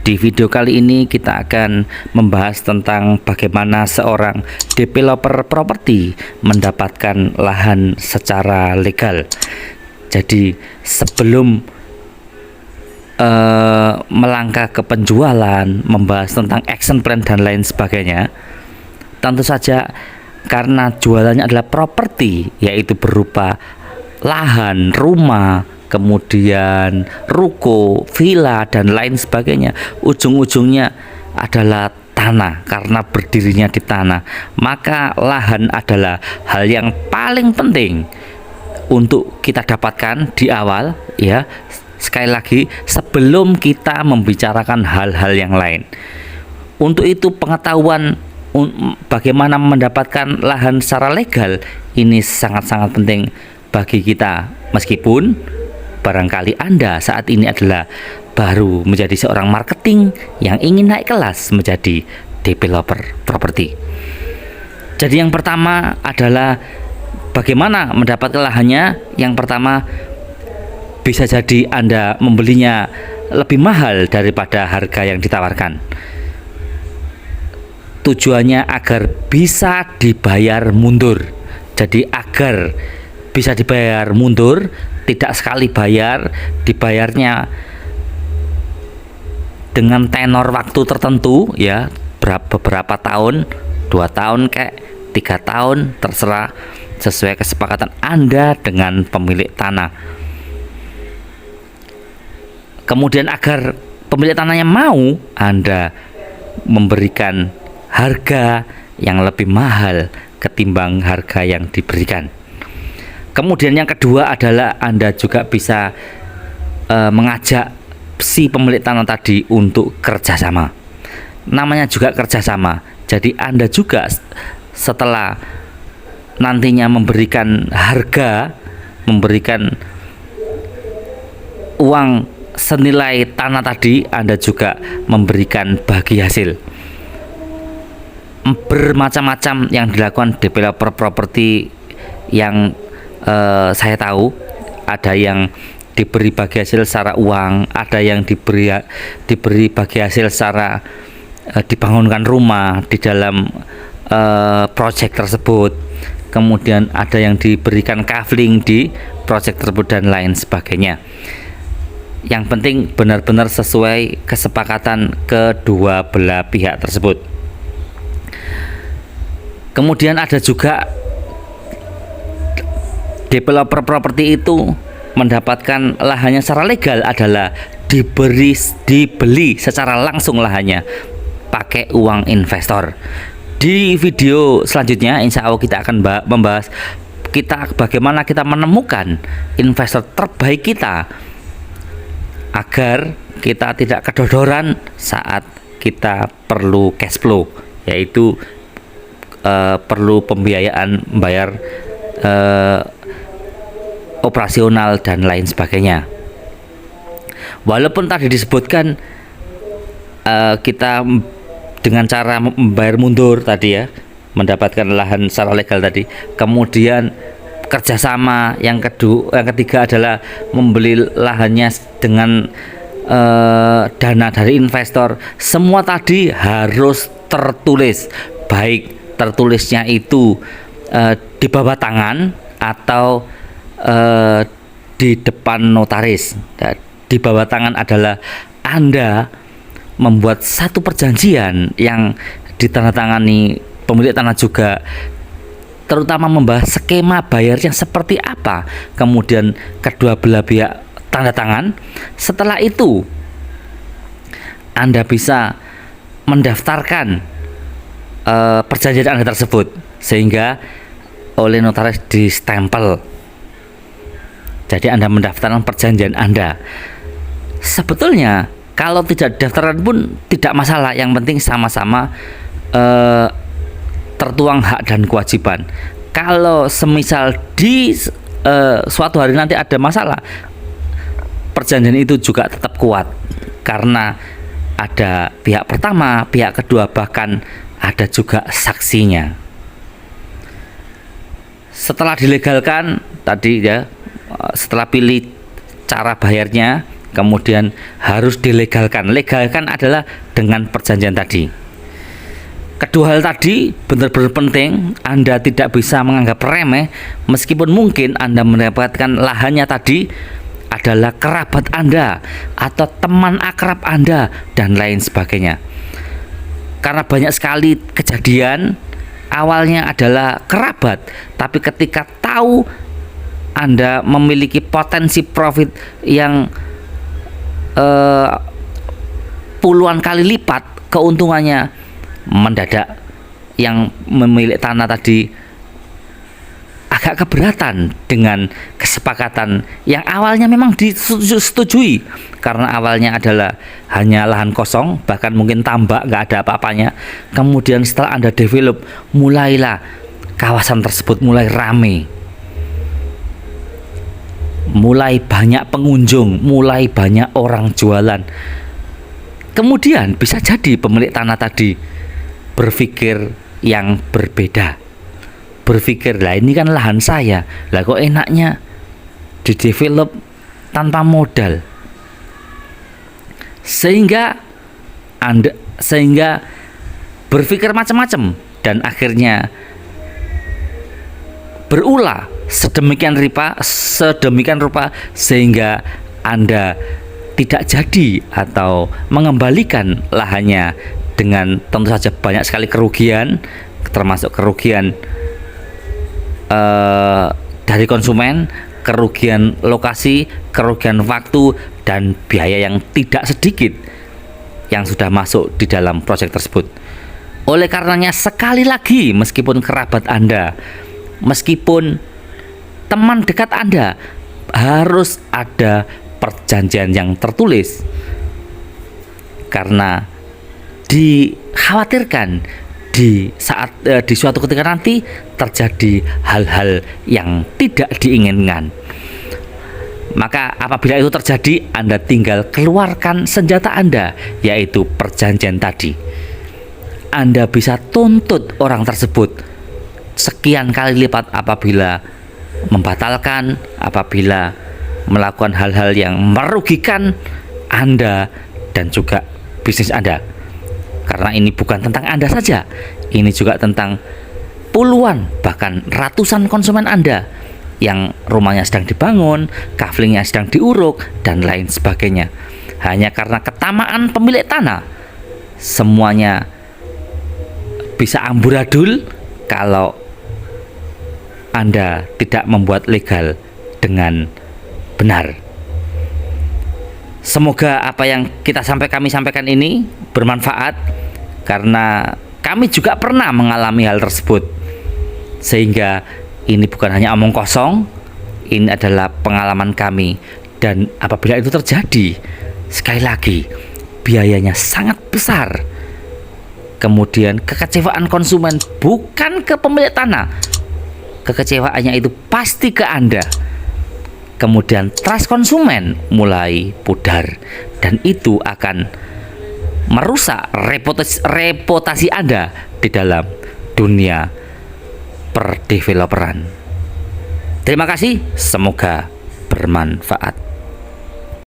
Di video kali ini kita akan membahas tentang bagaimana seorang developer properti mendapatkan lahan secara legal. Jadi sebelum melangkah ke penjualan, membahas tentang action plan dan lain sebagainya, tentu saja karena jualannya adalah properti, yaitu berupa lahan, rumah, kemudian ruko, villa, dan lain sebagainya. Ujung-ujungnya adalah tanah, karena berdirinya di tanah. Maka lahan adalah hal yang paling penting untuk kita dapatkan di awal, ya. Sekali lagi, sebelum kita membicarakan hal-hal yang lain. Untuk itu pengetahuan bagaimana mendapatkan lahan secara legal ini sangat-sangat penting bagi kita, meskipun barangkali Anda saat ini adalah baru menjadi seorang marketing yang ingin naik kelas menjadi developer properti. Jadi yang pertama adalah bagaimana mendapatkan lahannya. Yang pertama, bisa jadi Anda membelinya lebih mahal daripada harga yang ditawarkan. Tujuannya agar bisa dibayar mundur. Jadi agar bisa dibayar mundur, tidak sekali bayar, dibayarnya dengan tenor waktu tertentu, ya, beberapa tahun, 2 tahun kayak 3 tahun, terserah, sesuai kesepakatan Anda dengan pemilik tanah. Kemudian agar pemilik tanahnya mau, Anda memberikan harga yang lebih mahal ketimbang harga yang diberikan. Kemudian yang kedua adalah Anda juga bisa mengajak si pemilik tanah tadi untuk kerjasama. Namanya juga kerjasama. Jadi Anda juga setelah nantinya memberikan harga, memberikan uang senilai tanah tadi, Anda juga memberikan bagi hasil. Bermacam-macam yang dilakukan developer properti yang saya tahu. Ada yang diberi bagi hasil secara uang, ada yang diberi bagi hasil secara dibangunkan rumah di dalam proyek tersebut. Kemudian ada yang diberikan kafling di proyek tersebut dan lain sebagainya. Yang penting benar-benar sesuai kesepakatan kedua belah pihak tersebut. Kemudian ada juga developer properti itu mendapatkan lahannya secara legal adalah dibeli secara langsung lahannya pakai uang investor. Di video selanjutnya insya Allah kita akan membahas bagaimana kita menemukan investor terbaik kita agar kita tidak kedodoran saat kita perlu cash flow, yaitu perlu pembiayaan membayar operasional dan lain sebagainya. Walaupun tadi disebutkan kita dengan cara membayar mundur tadi, ya, mendapatkan lahan secara legal tadi, kemudian kerjasama, yang ketiga adalah membeli lahannya dengan dana dari investor. Semua tadi harus tertulis, baik tertulisnya itu di bawah tangan atau di depan notaris. Di bawah tangan adalah Anda membuat satu perjanjian yang ditandatangani pemilik tanah juga, terutama membahas skema bayarnya seperti apa, kemudian kedua belah pihak tanda tangan. Setelah itu Anda bisa mendaftarkan perjanjian Anda tersebut sehingga oleh notaris distempel. Jadi Anda mendaftarkan perjanjian Anda. Sebetulnya kalau tidak didaftarkan pun tidak masalah, yang penting sama-sama tertuang hak dan kewajiban. Kalau semisal di suatu hari nanti ada masalah, perjanjian itu juga tetap kuat karena ada pihak pertama, pihak kedua, bahkan ada juga saksinya. Setelah dilegalkan tadi, ya, setelah pilih cara bayarnya, kemudian harus dilegalkan. Legalkan adalah dengan perjanjian tadi. Kedua hal tadi benar-benar penting. Anda tidak bisa menganggap remeh, meskipun mungkin Anda mendapatkan lahannya tadi adalah kerabat Anda atau teman akrab Anda dan lain sebagainya. Karena banyak sekali kejadian awalnya adalah kerabat, tapi ketika tahu Anda memiliki potensi profit yang puluhan kali lipat keuntungannya, mendadak yang memiliki tanah tadi agak keberatan dengan kesepakatan yang awalnya memang disetujui, karena awalnya adalah hanya lahan kosong, bahkan mungkin tambak, nggak ada apa-apanya. Kemudian setelah Anda develop, mulailah kawasan tersebut mulai rame, mulai banyak pengunjung, mulai banyak orang jualan. Kemudian bisa jadi pemilik tanah tadi berpikir yang berbeda, berpikir, lah ini kan lahan saya, lah kok enaknya didevelop tanpa modal, sehingga berpikir macam-macam dan akhirnya berulah sedemikian rupa sehingga Anda tidak jadi atau mengembalikan lahannya dengan tentu saja banyak sekali kerugian, termasuk kerugian dari konsumen, kerugian lokasi, kerugian waktu, dan biaya yang tidak sedikit yang sudah masuk di dalam proyek tersebut. Oleh karenanya, sekali lagi, meskipun kerabat Anda, meskipun teman dekat Anda, harus ada perjanjian yang tertulis, karena dikhawatirkan di suatu ketika nanti terjadi hal-hal yang tidak diinginkan. Maka apabila itu terjadi, Anda tinggal keluarkan senjata Anda, yaitu perjanjian tadi. Anda bisa tuntut orang tersebut sekian kali lipat apabila membatalkan, apabila melakukan hal-hal yang merugikan Anda dan juga bisnis Anda. Karena ini bukan tentang Anda saja, ini juga tentang puluhan bahkan ratusan konsumen Anda yang rumahnya sedang dibangun, kaflingnya sedang diuruk, dan lain sebagainya. Hanya karena ketamaan pemilik tanah, semuanya bisa amburadul kalau Anda tidak membuat legal dengan benar. Semoga apa yang kami sampaikan ini bermanfaat, karena kami juga pernah mengalami hal tersebut, sehingga ini bukan hanya omong kosong, ini adalah pengalaman kami. Dan apabila itu terjadi, sekali lagi biayanya sangat besar. Kemudian kekecewaan konsumen bukan ke pemilik tanah, kekecewaannya itu pasti ke Anda. Kemudian trust konsumen mulai pudar, dan itu akan merusak reputasi Anda di dalam dunia perdeveloperan. Terima kasih, semoga bermanfaat.